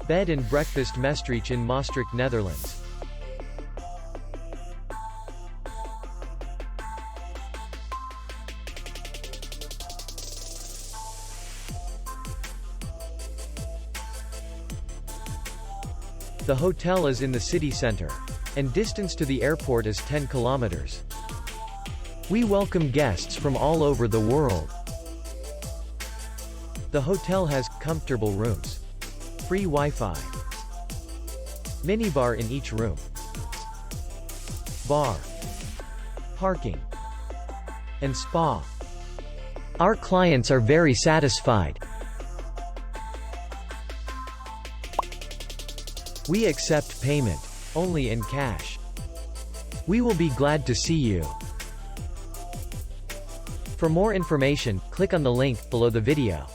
Bed and breakfast Mestreech in Maastricht, Netherlands. The hotel is in the city center, and distance to the airport is 10 kilometers. We welcome guests from all over the world. The hotel has comfortable rooms, free Wi-Fi, minibar in each room, bar, parking, and spa. Our clients are very satisfied. We accept payment only in cash. We will be glad to see you. For more information, click on the link below the video.